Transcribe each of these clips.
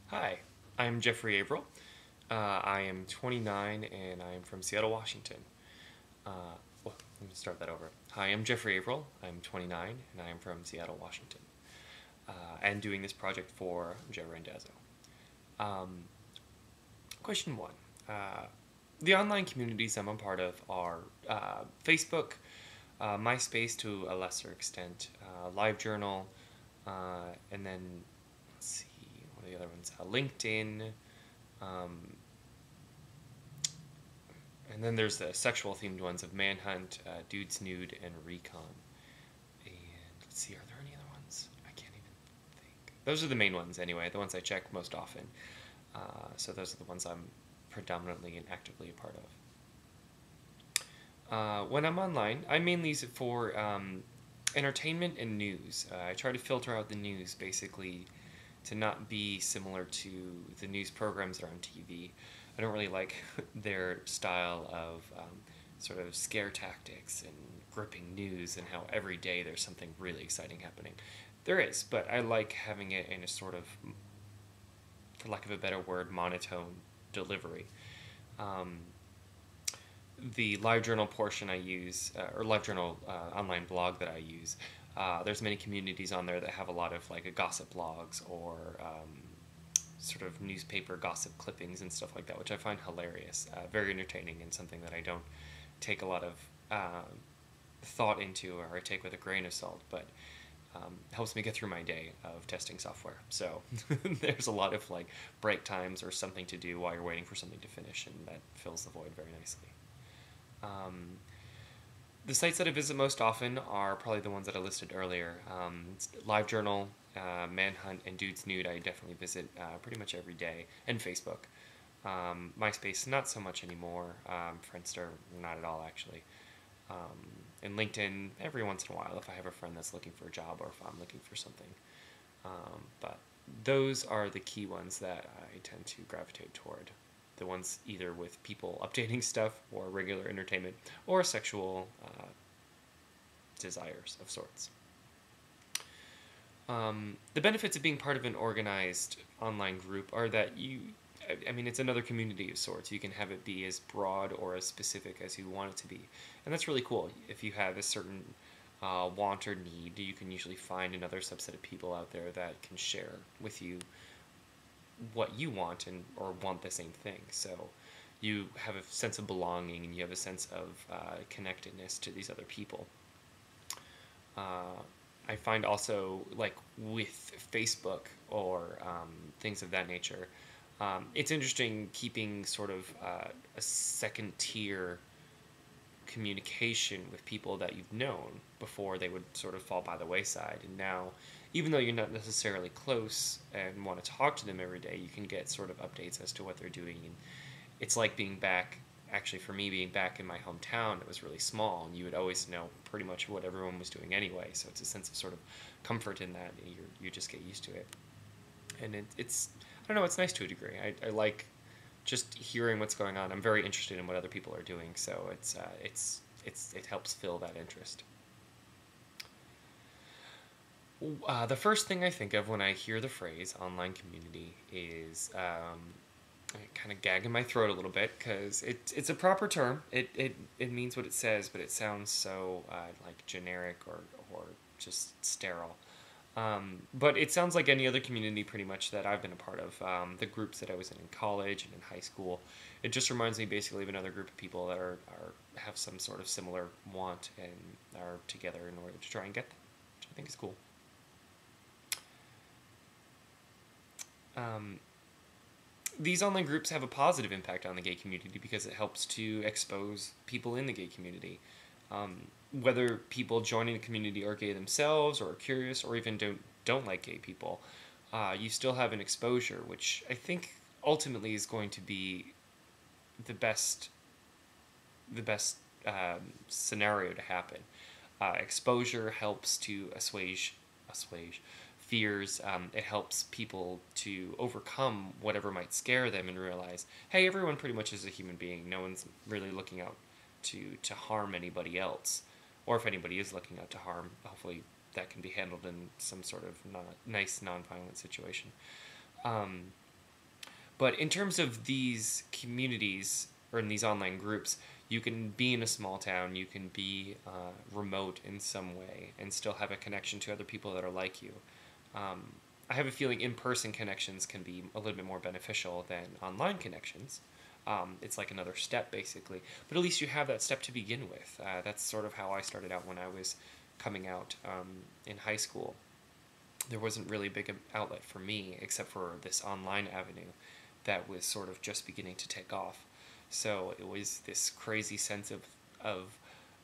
Hi, I'm Jeffrey Averill. I am 29 and I am from Seattle, Washington. Well, let me start that over. Hi, I'm Jeffrey Averill. I'm 29 and I am from Seattle, Washington. And doing this project for Joe Randazzo. Um, Question one. The online communities I'm a part of are Facebook, MySpace to a lesser extent, LiveJournal, and then let's see, what are the other ones? LinkedIn, um, and then there's the sexual themed ones of Manhunt, Dude's Nude, and Recon. And let's see, are there any other ones? I can't even think. Those are the main ones anyway, the ones I check most often. So those are the ones I'm predominantly and actively a part of. When I'm online, I mainly use it for entertainment and news. I try to filter out the news basically to not be similar to the news programs that are on TV. I don't really like their style of sort of scare tactics and gripping news and how every day there's something really exciting happening. There is, but I like having it in a sort of, for lack of a better word, monotone delivery. Um, the LiveJournal portion I use, or LiveJournal online blog that I use, there's many communities on there that have a lot of like gossip blogs or sort of newspaper gossip clippings and stuff like that, which I find hilarious, very entertaining, and something that I don't take a lot of thought into or I take with a grain of salt, but helps me get through my day of testing software. So there's a lot of like break times or something to do while you're waiting for something to finish, and that fills the void very nicely. Um, the sites that I visit most often are probably the ones that I listed earlier. LiveJournal, Manhunt, and Dude's Nude I definitely visit pretty much every day, and Facebook. MySpace, not so much anymore. Friendster, not at all actually. And LinkedIn, every once in a while if I have a friend that's looking for a job or if I'm looking for something. But those are the key ones that I tend to gravitate toward. The ones either with people updating stuff or regular entertainment or sexual desires of sorts. The benefits of being part of an organized online group are that I mean, it's another community of sorts. You can have it be as broad or as specific as you want it to be. And that's really cool. If you have a certain want or need, you can usually find another subset of people out there that can share with you what you want and or want the same thing. So you have a sense of belonging and you have a sense of connectedness to these other people. Uh, I find also like with Facebook or things of that nature, it's interesting keeping sort of a second tier communication with people that you've known before they would sort of fall by the wayside. And now, even though you're not necessarily close and want to talk to them every day, you can get sort of updates as to what they're doing. And it's like being back, actually, for me, being back in my hometown, it was really small, and you would always know pretty much what everyone was doing anyway. So it's a sense of sort of comfort in that. You just get used to it. And it's, I don't know, it's nice to a degree. I like just hearing what's going on. I'm very interested in what other people are doing, so it helps fill that interest. The first thing I think of when I hear the phrase online community is I kind of gag in my throat a little bit because it's a proper term. It means what it says, but it sounds so like generic or just sterile. But it sounds like any other community pretty much that I've been a part of. The groups that I was in college and in high school. It just reminds me basically of another group of people that are have some sort of similar want and are together in order to try and get them, which I think is cool. Um, these online groups have a positive impact on the gay community because it helps to expose people in the gay community. Um, Whether people joining the community are gay themselves or are curious or even don't like gay people, you still have an exposure, which I think ultimately is going to be the best the best scenario to happen. Exposure helps to assuage fears. It helps people to overcome whatever might scare them and realize, hey, everyone pretty much is a human being. No one's really looking out to harm anybody else, or if anybody is looking out to harm, hopefully that can be handled in some sort of nice, non-violent situation. Um, But in terms of these communities or in these online groups, you can be in a small town, you can be remote in some way, and still have a connection to other people that are like you. Um, I have a feeling in-person connections can be a little bit more beneficial than online connections. It's like another step, basically. But at least you have that step to begin with. That's sort of how I started out when I was coming out in high school. There wasn't really a big outlet for me except for this online avenue that was sort of just beginning to take off. So it was this crazy sense of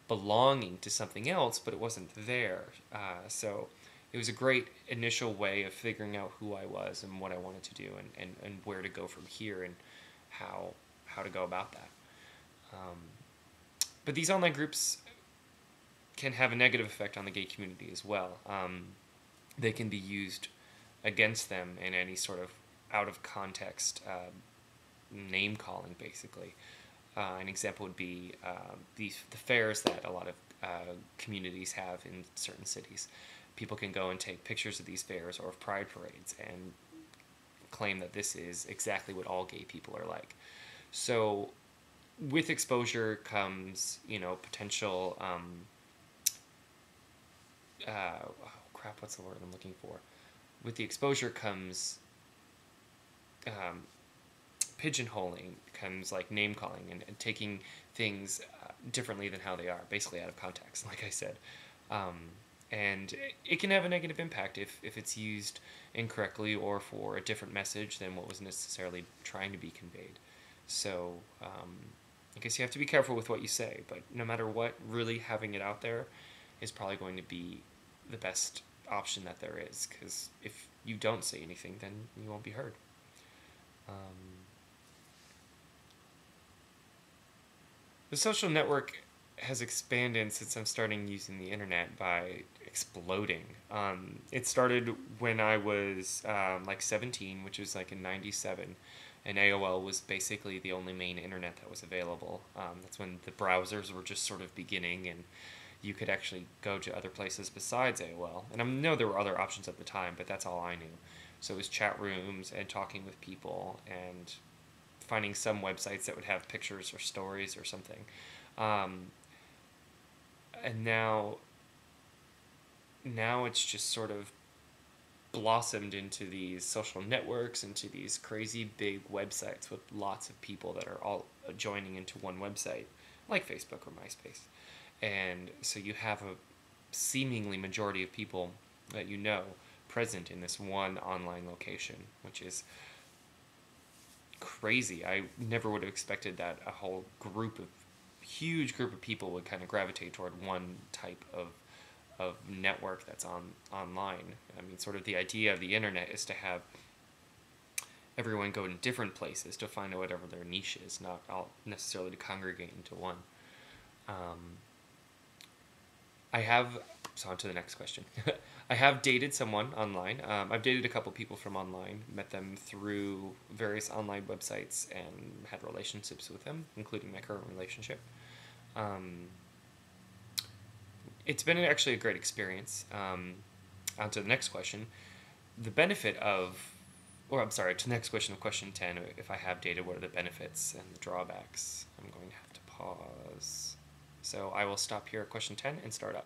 belonging to something else, but it wasn't there. So it was a great initial way of figuring out who I was and what I wanted to do and where to go from here and how to go about that. Um, but these online groups can have a negative effect on the gay community as well. They can be used against them in any sort of out of context name calling, basically. An example would be the fairs that a lot of communities have in certain cities. People can go and take pictures of these fairs or of pride parades and claim that this is exactly what all gay people are like. So with exposure comes, potential oh crap, what's the word I'm looking for? With the exposure comes pigeonholing, comes like name calling and taking things differently than how they are, basically out of context, like I said. And it can have a negative impact if it's used incorrectly or for a different message than what was necessarily trying to be conveyed. So I guess you have to be careful with what you say, but no matter what, really having it out there is probably going to be the best option that there is, because if you don't say anything, then you won't be heard. The social network has expanded since I'm starting using the internet by exploding. It started when I was like 17, which was like in 97, and AOL was basically the only main internet that was available. That's when the browsers were just sort of beginning, and you could actually go to other places besides AOL. And I know there were other options at the time, but that's all I knew. So it was chat rooms and talking with people and finding some websites that would have pictures or stories or something. And now it's just sort of blossomed into these social networks, into these crazy big websites with lots of people that are all joining into one website, like Facebook or MySpace. And so you have a seemingly majority of people that you know present in this one online location, which is crazy. I never would have expected that a whole huge group of people would kind of gravitate toward one type of network that's online. I mean, sort of the idea of the internet is to have everyone go in different places to find out whatever their niche is, not all necessarily to congregate into one. So on to the next question. I have dated someone online. I've dated a couple people from online, met them through various online websites, and had relationships with them, including my current relationship. It's been actually a great experience. On to the next question. The benefit of, or I'm sorry, to the next question of question 10, if I have dated, what are the benefits and the drawbacks? I'm going to have to pause. So I will stop here at question 10 and start up.